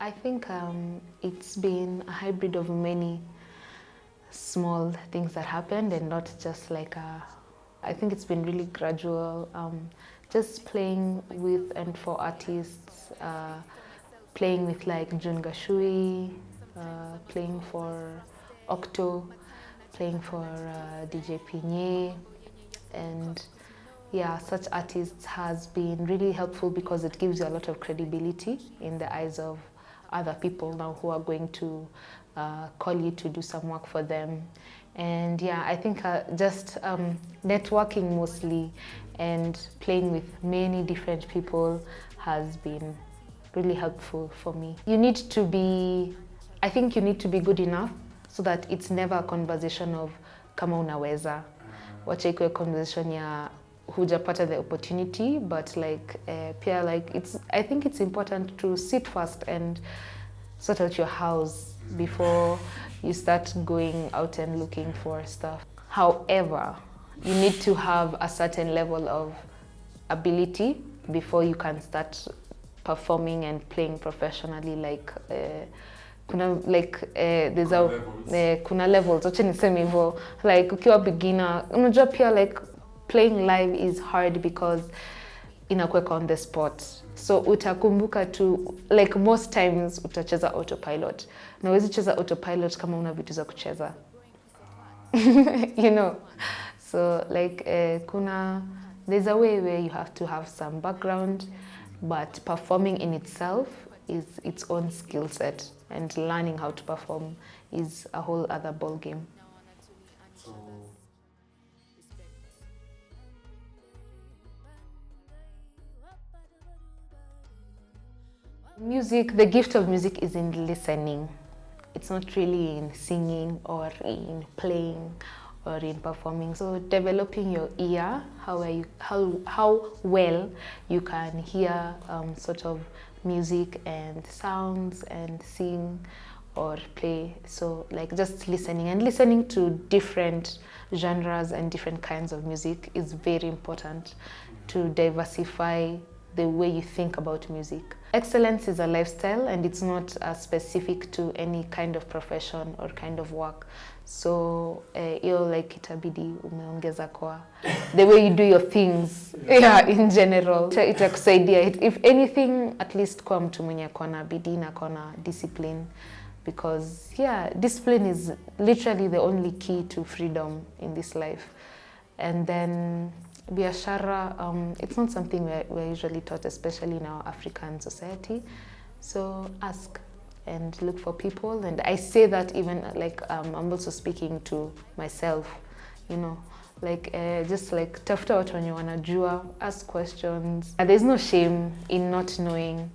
I think it's been a hybrid of many small things that happened and not just like I think it's been really gradual, just playing with and for artists, playing with like Jun Gashui, playing for Octo, playing for DJ Pinye, and yeah, such artists has been really helpful because it gives you a lot of credibility in the eyes of other people now who are going to call you to do some work for them. And yeah, I think just networking mostly and playing with many different people has been really helpful for me. You need to be, I think you need to be good enough so that it's never a conversation of kama unaweza. Wacha ikuwe conversation ya hujapata the opportunity, but like pia like I think it's important to sit first and sort out your house before you start going out and looking for stuff. However, you need to have a certain level of ability before you can start performing and playing professionally. Like there's kuna levels, wacha niseme hivyo. Like ukiwa beginner, unajua pia like playing live is hard because inakuweka on the spot. So utakumbuka tu, like most times utacheza autopilot. Na huwezi cheza autopilot kama una vitu za kucheza. You know? So like there's a way where you have to have some background, but performing in itself is its own skill set, and learning how to perform is a whole other ball game. So music, the gift of music is in listening. It's not really in singing or in playing or in performing. So developing your ear, how well you can hear sort of music and sounds and sing or play. So like just listening to different genres and different kinds of music is very important to diversify the way you think about music. Excellence is a lifestyle and it's not specific to any kind of profession or kind of work. So hiyo like itabidi umeongeza kwa the way you do your things, yeah, in general. Itakusaidia. If anything, at least kwa mtu mwenye akona bidii na akona discipline, because yeah, discipline is literally the only key to freedom in this life. And then biashara, it's not something we're usually taught, especially in our African society. So ask and look for people. And I say that even like I'm also speaking to myself, you know, like just like tafuta watu wenye wanajua, ask questions. There's no shame in not knowing.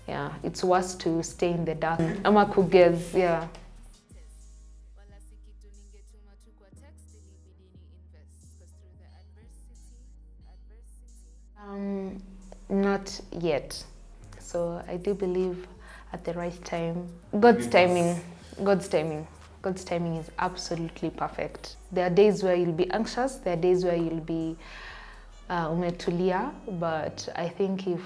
Yeah, it's worse to stay in the dark. Ama kugez, yeah. Not yet. So I do believe at the right time. God's timing is absolutely perfect. There are days where you'll be anxious, there are days where you'll be umetulia, but I think if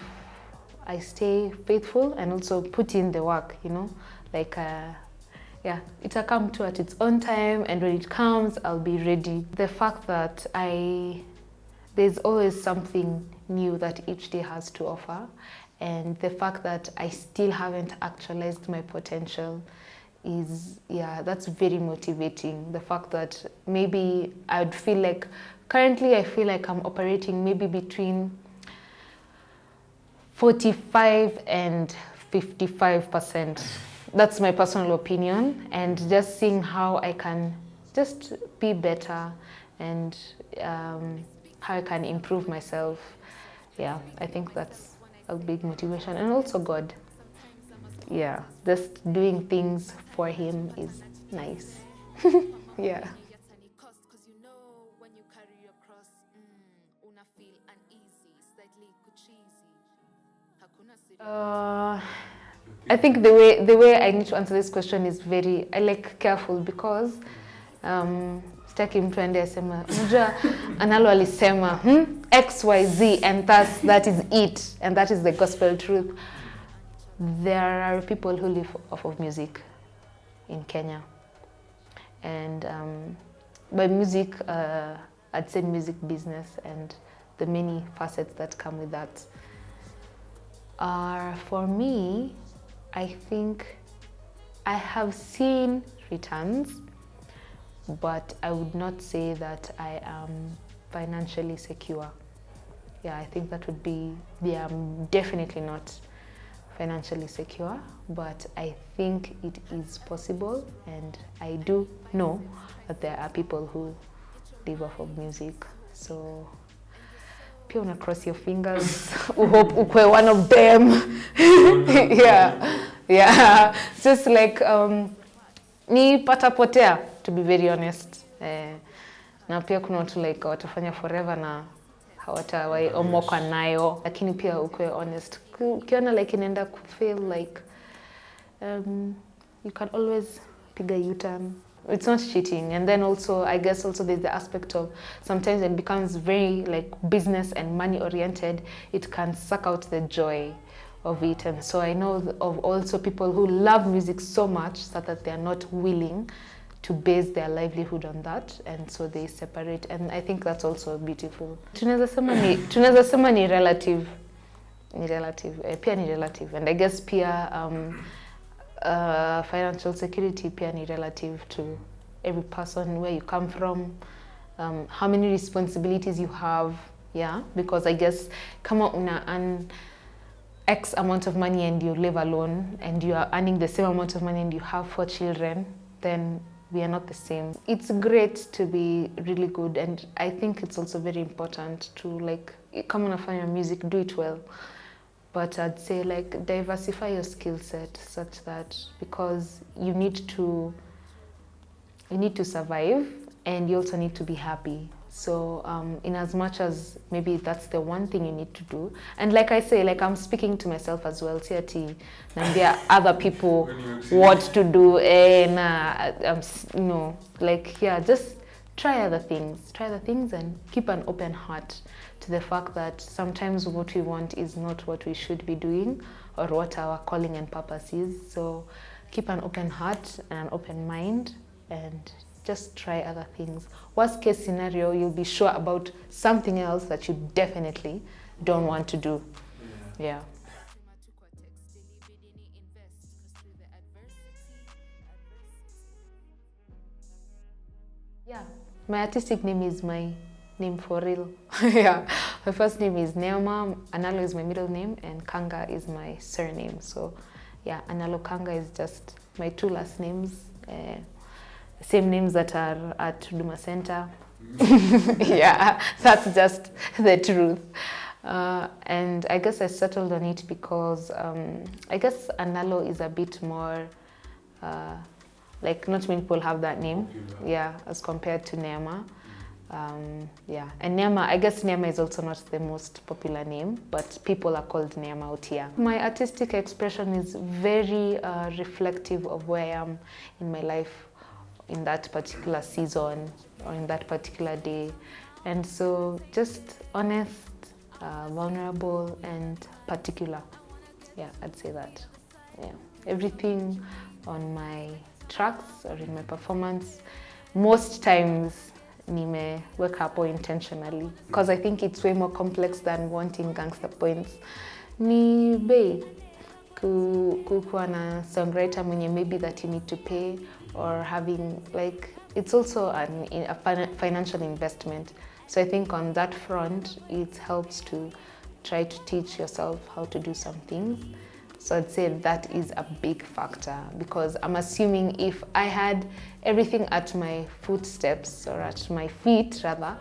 I stay faithful and also put in the work, you know, like yeah, it'll come to at its own time, and when it comes, I'll be ready. The fact that there's always something new that each day has to offer, and the fact that I still haven't actualized my potential is, yeah, that's very motivating. The fact that maybe I'd feel like, currently I feel like I'm operating maybe between 45 and 55%. That's my personal opinion, and just seeing how I can just be better and how I can improve myself. Yeah, I think that's a big motivation. And also God. Yeah, just doing things for Him is nice. Yeah. I think the way I need to answer this question is very careful, because sitaki mtu aende asema unajua Analo alisema XYZ and that is it, and that is the gospel truth. There are people who live off of music in Kenya, and by music I'd say music business and the many facets that come with that. For me, I think I have seen returns, but I would not say that I am financially secure. Yeah, I think that would be, I'm definitely not financially secure, but I think it is possible, and I do know that there are people who live off of music. So pia una cross your fingers, hope ukwe one of them. Yeah, just like ni patapotea, to be very honest. Na pia kuna watu like watafanya forever na hawatawai omoka nayo, lakini pia ukwe honest. Ukiona like inaenda kufail, like you can always piga U-turn. It's not cheating. And then also, I guess also there's the aspect of sometimes it becomes very like business and money oriented, it can suck out the joy of it. And so I know of also people who love music so much that they're not willing to base their livelihood on that, and so they separate. And I think that's also beautiful. Tunaweza sema ni relative. Pia ni relative. And I guess pia financial security pia ni relative to every person, where you come from, how many responsibilities you have. Yeah, because I guess kama una earn X amount of money and you live alone, and you are earning the same amount of money and you have 4 children, then we are not the same. It's great to be really good, and I think it's also very important to like, kama unafanya music, do it well. But I'd say like diversify your skill set such that, because you need to survive, and you also need to be happy. So in as much as maybe that's the one thing you need to do, and like I say, like I'm speaking to myself as well, and there are other people what to do, and like yeah, just try other things and keep an open heart to the fact that sometimes what we want is not what we should be doing or what our calling and purpose is. So keep an open heart and an open mind and just try other things. Worst case scenario, you'll be sure about something else that you definitely don't want to do. Yeah. Yeah. My artistic name is my name for real. Yeah. My first name is Neoma, Analo is my middle name, and Kanga is my surname. So yeah, Analo Kanga is just my two last names. Same names that are at Huduma Center. Yeah, that's just the truth. And I guess I settled on it because I guess Analo is a bit more, like not many people have that name, yeah, as compared to Neema. Yeah, and Neema, I guess Neema is also not the most popular name, but people are called Neema out here. My artistic expression is very reflective of where I am in my life in that particular season or in that particular day. And so just honest, vulnerable, and particular. Yeah, I'd say that. Yeah, everything on my tracks or in my performance, most times nimeweka hapo intentionally, because I think it's way more complex than wanting gangster points. Ni bei kukuwa na songwriter mwenye maybe that you need to pay, or having like, it's also a financial investment. So I think on that front, it helps to try to teach yourself how to do some things. So I'd say that is a big factor, because I'm assuming if I had everything at my footsteps, or at my feet rather,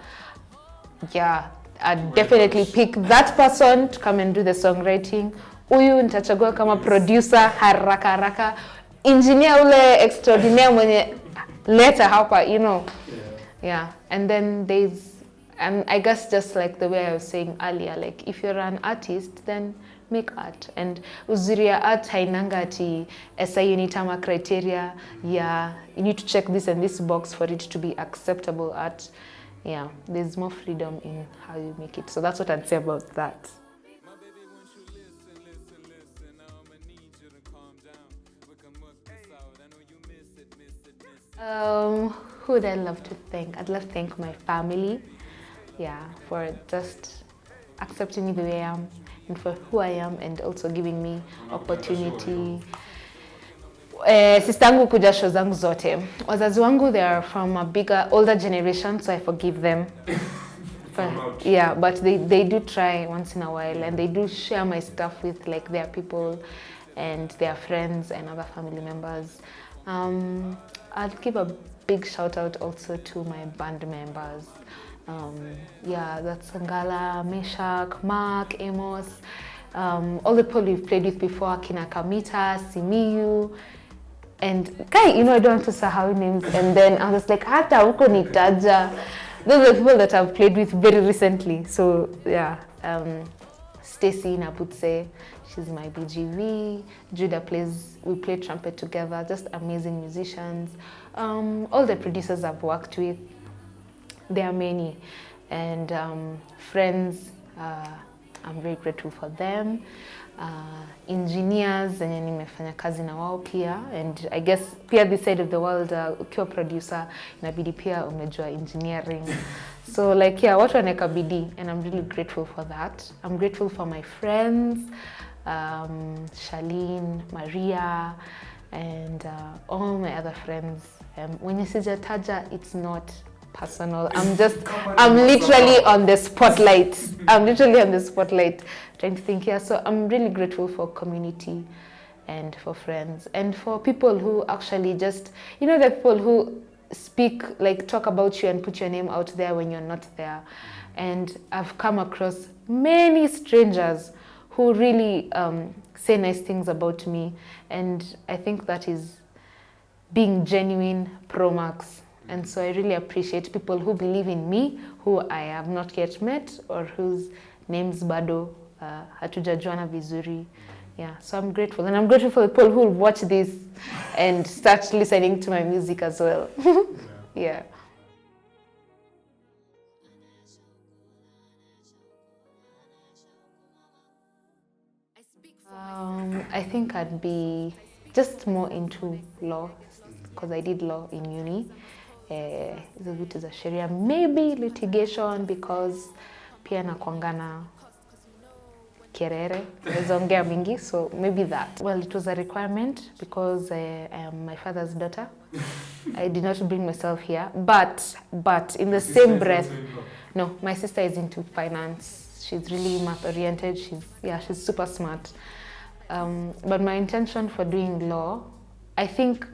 yeah, I'd definitely pick that person to come and do the songwriting. Huyu nitachagua kama producer haraka haraka, engineer ule extraordinaire mwenye leta hapa, you know. Yeah, and then and I guess just like the way I was saying earlier, like if you're an artist, then make art. And uzuri ya art hainanga ati SI unitama criteria, yeah, you need to check this and this box for it to be acceptable art. Yeah, there's more freedom in how you make it. So that's what I'd say about that. Who would I love to thank? I'd love to thank my family, yeah, for just accepting me the way I am and for who I am, and also giving me opportunity. Sistangu kuja show zangu zote. Wazazi wangu, they are from a bigger, older generation, so I forgive them. Yeah, but they do try once in a while, and they do share my stuff with like their people and their friends and other family members. I'll give a big shout out also to my band members. Yeah, that's Ngala, Meshach, Mark, Amos, all the people we've played with before, Kina Kamita, Simiyu, and Kai, you know, I don't want to say how names. And then I was like, hata huko nitaja. Those are the people that I've played with very recently. So yeah, Stacy Naputse, she's my BGV. Judah we play trumpet together, just amazing musicians. All the producers I've worked with, there are many. And friends, I'm very grateful for them. Engineers, zenye nimefanya kazi na wao pia. And I guess pia this side of the world, ukiwa producer, inabidi pia umejua engineering. So like, yeah, watu waneka bidii, and I'm really grateful for that. I'm grateful for my friends, Charlene, Maria, and all my other friends. When you say sijataja, it's not personal. I'm literally on the spotlight. I'm literally on the spotlight trying to think here. So I'm really grateful for community and for friends and for people who actually just, you know, the people who speak, like talk about you and put your name out there when you're not there. And I've come across many strangers who really say nice things about me. And I think that is being genuine pro max. And so I really appreciate people who believe in me, who I have not yet met, or whose names bado hatujajuana vizuri. Yeah, so I'm grateful. And I'm grateful for people who will watch this and start listening to my music as well. Yeah. I think I'd be just more into law, because I did law in uni. Hizo vitu za sheria, maybe litigation, because pia nakuanga na kerere, nawezaongea mingi, so maybe that. Well, it was a requirement because I am my father's daughter. I did not bring myself here, but in the same breath, no, my sister is into finance. She's really math oriented. She's super smart. But my intention for doing law, I think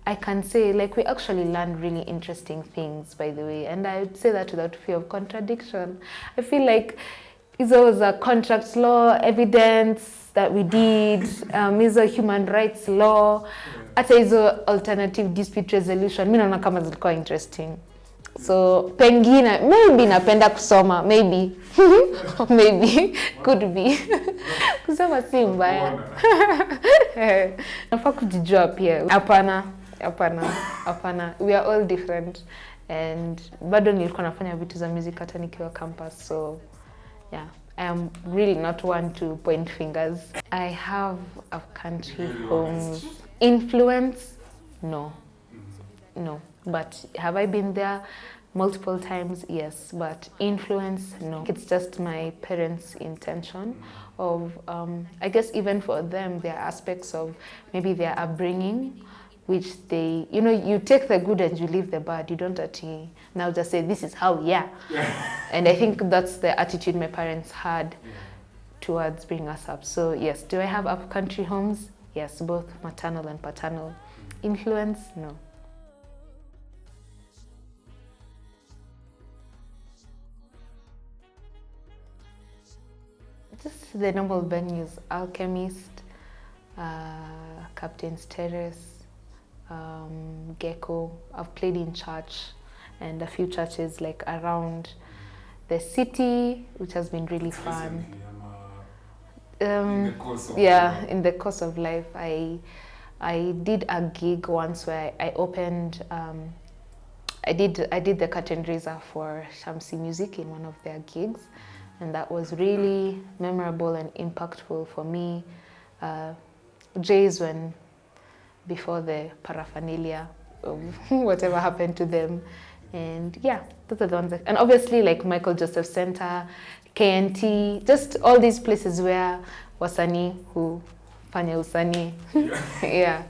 I can say, like, we actually learn really interesting things, by the way, and I would say that without fear of contradiction. I feel like it's always a contract law, evidence that we did, is a human rights law, hata hizo alternative dispute resolution, mimi naona kama zilikuwa interesting. So pengine, maybe napenda kusoma, maybe, maybe, could be. Kusoma si mbaya. Nafaa kujijua pia. Hapana. We are all different. And bado nilikuwa nafanya vitu za music hata nikiwa campus, so yeah. I am really not one to point fingers. I have a country home. Influence? No. But have I been there multiple times? Yes. But influence? No. It's just my parents' intention of, I guess even for them, there are aspects of maybe their upbringing, which they, you take the good and you leave the bad. You don't actually now just say, this is how, yeah. And I think that's the attitude my parents had towards bringing us up. So yes, do I have up-country homes? Yes, both maternal and paternal. Influence? No. Just the normal venues, Alchemist, Captain's Terrace, Gecko. I've played in church and a few churches like around the city, which has been really fun. In the course of life, I did a gig once where I opened. I did the curtain raiser for Shamsi Music in one of their gigs, and that was really memorable and impactful for me. Days when, before the paraphernalia of whatever happened to them, and yeah, those are the ones. And obviously, like Michael Joseph Center, KNT, just all these places where wasanii who fanya usanii. Yeah.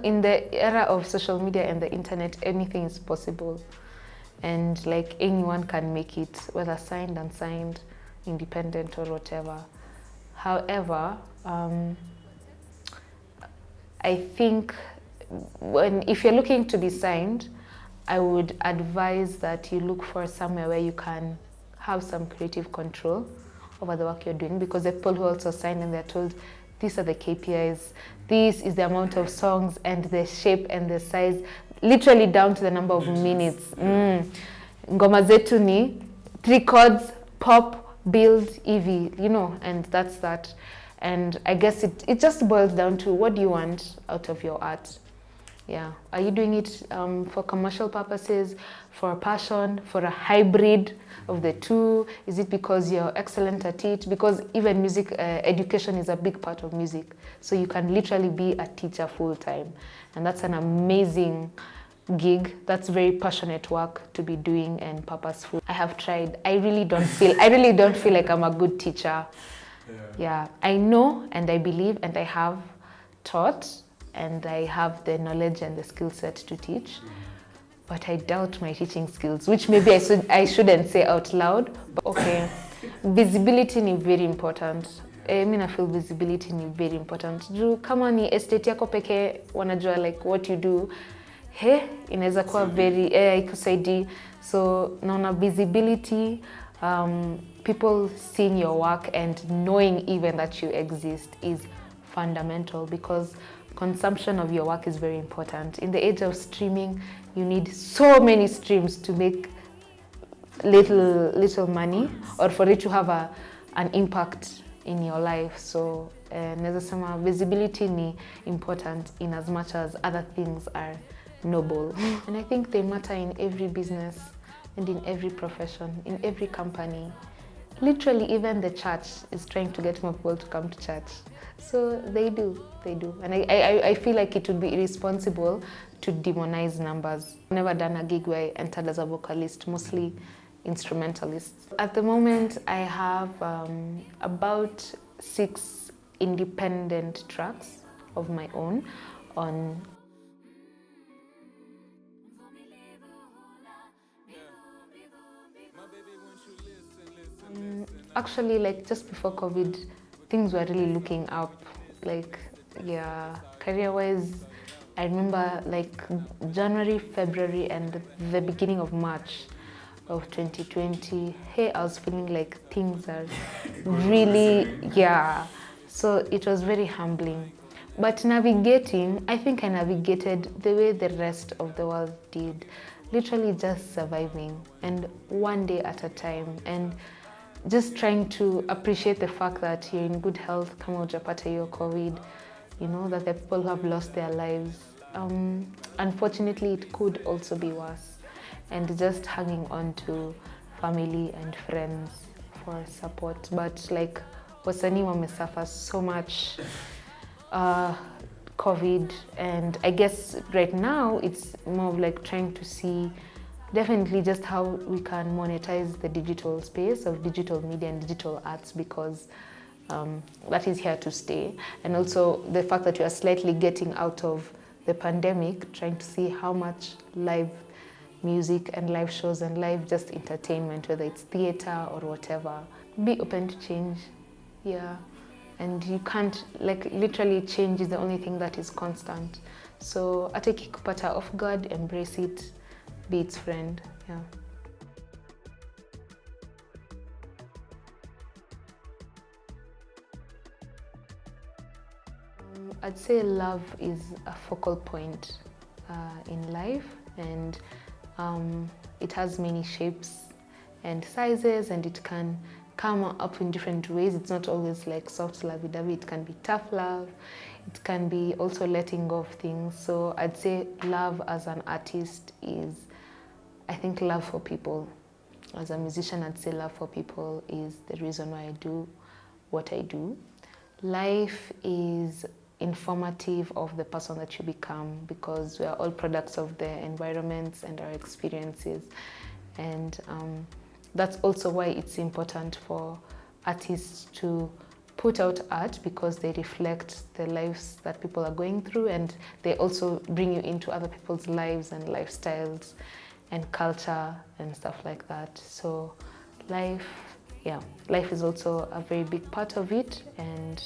In the era of social media and the internet, anything is possible. And like anyone can make it, whether signed, unsigned, independent or whatever. However, I think if you're looking to be signed, I would advise that you look for somewhere where you can have some creative control over the work you're doing, because the people who also sign and they're told, these are the KPIs, this is the amount of songs and the shape and the size, literally down to the number of minutes. Ngoma zetu ni 3 chords, pop, build, EV, and that's that. And I guess it just boils down to, what do you want out of your art? Yeah. Are you doing it for commercial purposes, for a passion, for a hybrid of the two? Is it because you're excellent at it? Because even music education is a big part of music. So you can literally be a teacher full time. And that's an amazing gig. That's very passionate work to be doing and purposeful. I have tried. I really don't feel like I'm a good teacher. Yeah. I know and I believe and I have taught and I have the knowledge and the skill set to teach. But I doubt my teaching skills, which maybe I shouldn't say out loud. But okay, visibility is very important. I feel visibility is very important. Kama ni estate yako peke wanajua like what you do, inaweza kuwa very ikusaidi. So naona visibility, People seeing your work and knowing even that you exist is fundamental, because consumption of your work is very important. In the age of streaming, you need so many streams to make little money, or for it to have an impact in your life. So naweza sema visibility ni important in as much as other things are noble. And I think they matter in every business and in every profession, in every company. Literally, even the church is trying to get more people to come to church. So they do. And I feel like it would be irresponsible to demonize numbers. I've never done a gig where I entered as a vocalist, mostly instrumentalist. At the moment, I have about 6 independent tracks of my own on actually, like just before COVID, things were really looking up. Like, yeah, career-wise, I remember like January, February, and the beginning of March of 2020. Hey, I was feeling like things are really, yeah. So it was very humbling. But navigating, I think I navigated the way the rest of the world did. Literally just surviving, and one day at a time, and just trying to appreciate the fact that you're in good health, kama hujapata hiyo COVID, you know, that there are people who have lost their lives. Unfortunately, it could also be worse. And just hanging on to family and friends for support. But like, wasanii wamesuffer so much COVID, and I guess right now it's more of like trying to see definitely just how we can monetize the digital space of digital media and digital arts, because that is here to stay. And also the fact that we are slightly getting out of the pandemic, trying to see how much live music and live shows and live just entertainment, whether it's theater or whatever. Be open to change, yeah. And you can't, like, literally change is the only thing that is constant. So hata ikikupata off guard, embrace it, be its friend, yeah. I'd say love is a focal point in life, and it has many shapes and sizes, and it can come up in different ways. It's not always like soft lovey-dovey. It can be tough love. It can be also letting go of things. So I'd say love as an artist is, I think, love for people. As a musician, I'd say love for people is the reason why I do what I do. Life is informative of the person that you become, because we are all products of the environments and our experiences. And that's also why it's important for artists to put out art, because they reflect the lives that people are going through, and they also bring you into other people's lives and lifestyles and culture and stuff like that. So life is also a very big part of it, and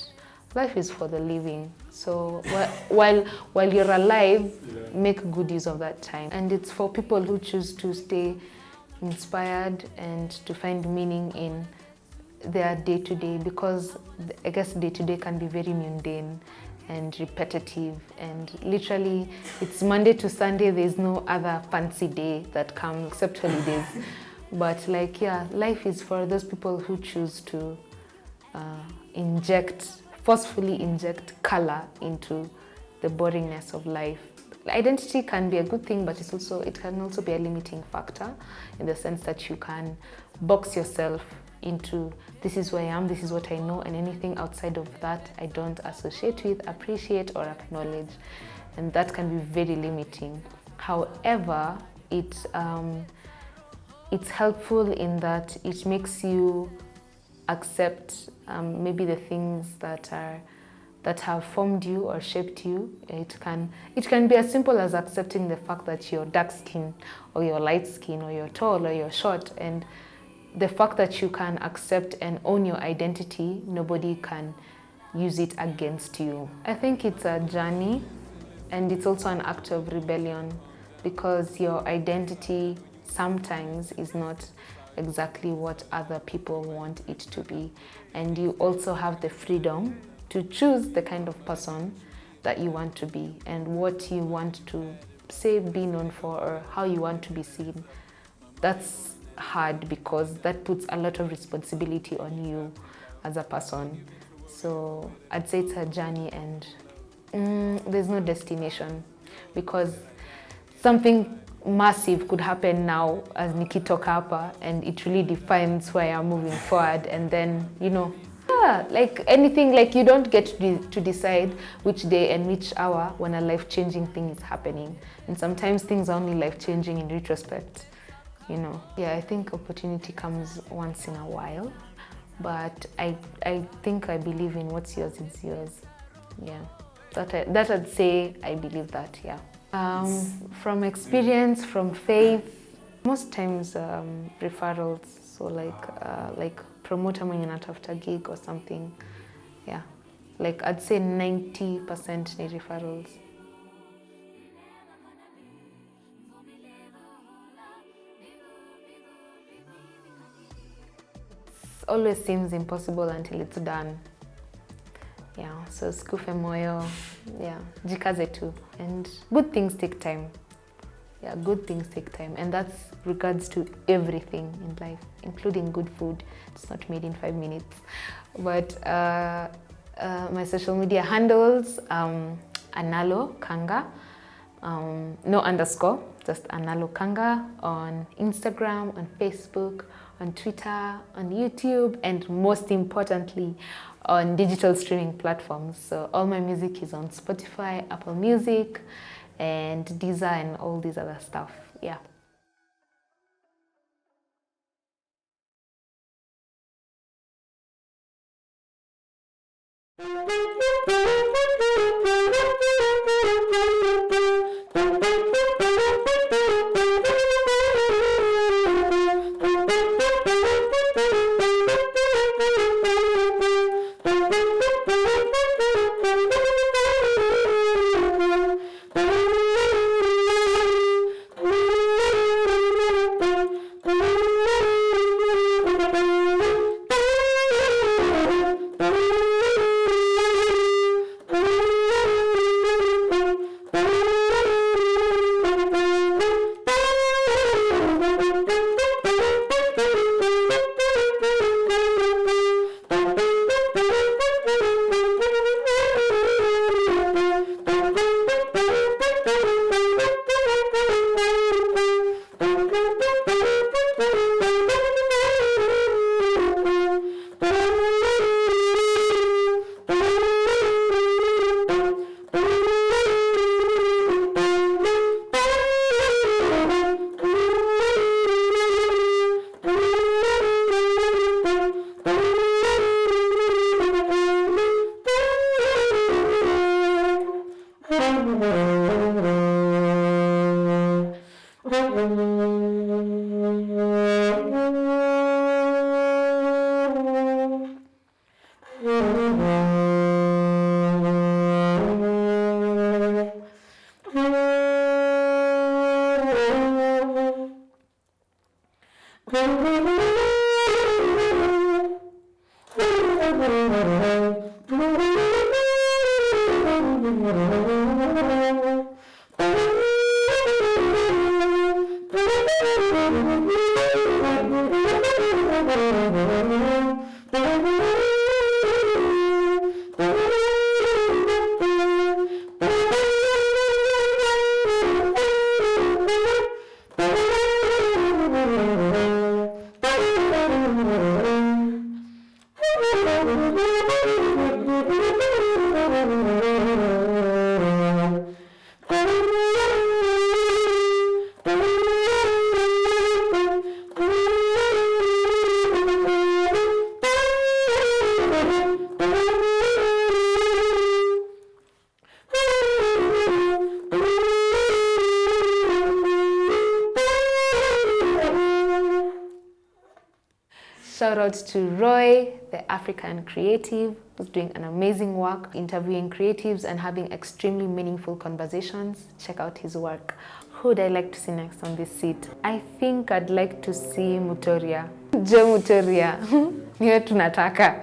life is for the living. So while you're alive, make good use of that time. And it's for people who choose to stay inspired and to find meaning in their day-to-day, because I guess day-to-day can be very mundane and repetitive, and literally it's Monday to Sunday. There's no other fancy day that comes except holidays. But like, yeah, life is for those people who choose to forcefully inject color into the boringness of life. Identity can be a good thing, but it can also be a limiting factor, in the sense that you can box yourself into, this is who I am, this is what I know, and anything outside of that I don't associate with, appreciate, or acknowledge. And that can be very limiting. However, it's helpful in that it makes you accept maybe the things that have formed you or shaped you. It can be as simple as accepting the fact that you're dark skin, or you're light skin, or you're tall, or you're short, and the fact that you can accept and own your identity, nobody can use it against you. I think it's a journey, and it's also an act of rebellion, because your identity sometimes is not exactly what other people want it to be. And you also have the freedom to choose the kind of person that you want to be and what you want to say be known for or how you want to be seen. That's hard because that puts a lot of responsibility on you as a person. So I'd say it's a journey, and there's no destination, because something massive could happen now as nikitoka hapa and it really defines where I'm moving forward. And then, yeah, like anything, like you don't get to decide which day and which hour when a life-changing thing is happening. And sometimes things are only life-changing in retrospect, Yeah, I think opportunity comes once in a while, but I believe in what's yours is yours. Yeah, that I'd say I believe that, yeah. From experience, from faith, most times referrals. So like promoter mwenye natafuta gig or something. Yeah, like I'd say 90% ni referrals. It always seems impossible until it's done. Yeah, so skufe moyo, yeah, jikaze tu. And good things take time. Yeah, good things take time. And that's regards to everything in life, including good food. It's not made in 5 minutes. But my social media handles, Analo Kanga, no underscore, just Analo Kanga on Instagram, on Facebook, on Twitter, on YouTube, and most importantly, on digital streaming platforms. So all my music is on Spotify, Apple Music, and Deezer, and all these other stuff. Yeah. Shout out to Roy, the African creative, who's doing an amazing work interviewing creatives and having extremely meaningful conversations. Check out his work. Who would I like to see next on this seat? I think I'd like to see Mutoria. Je Mutoria. Niwe tunataka.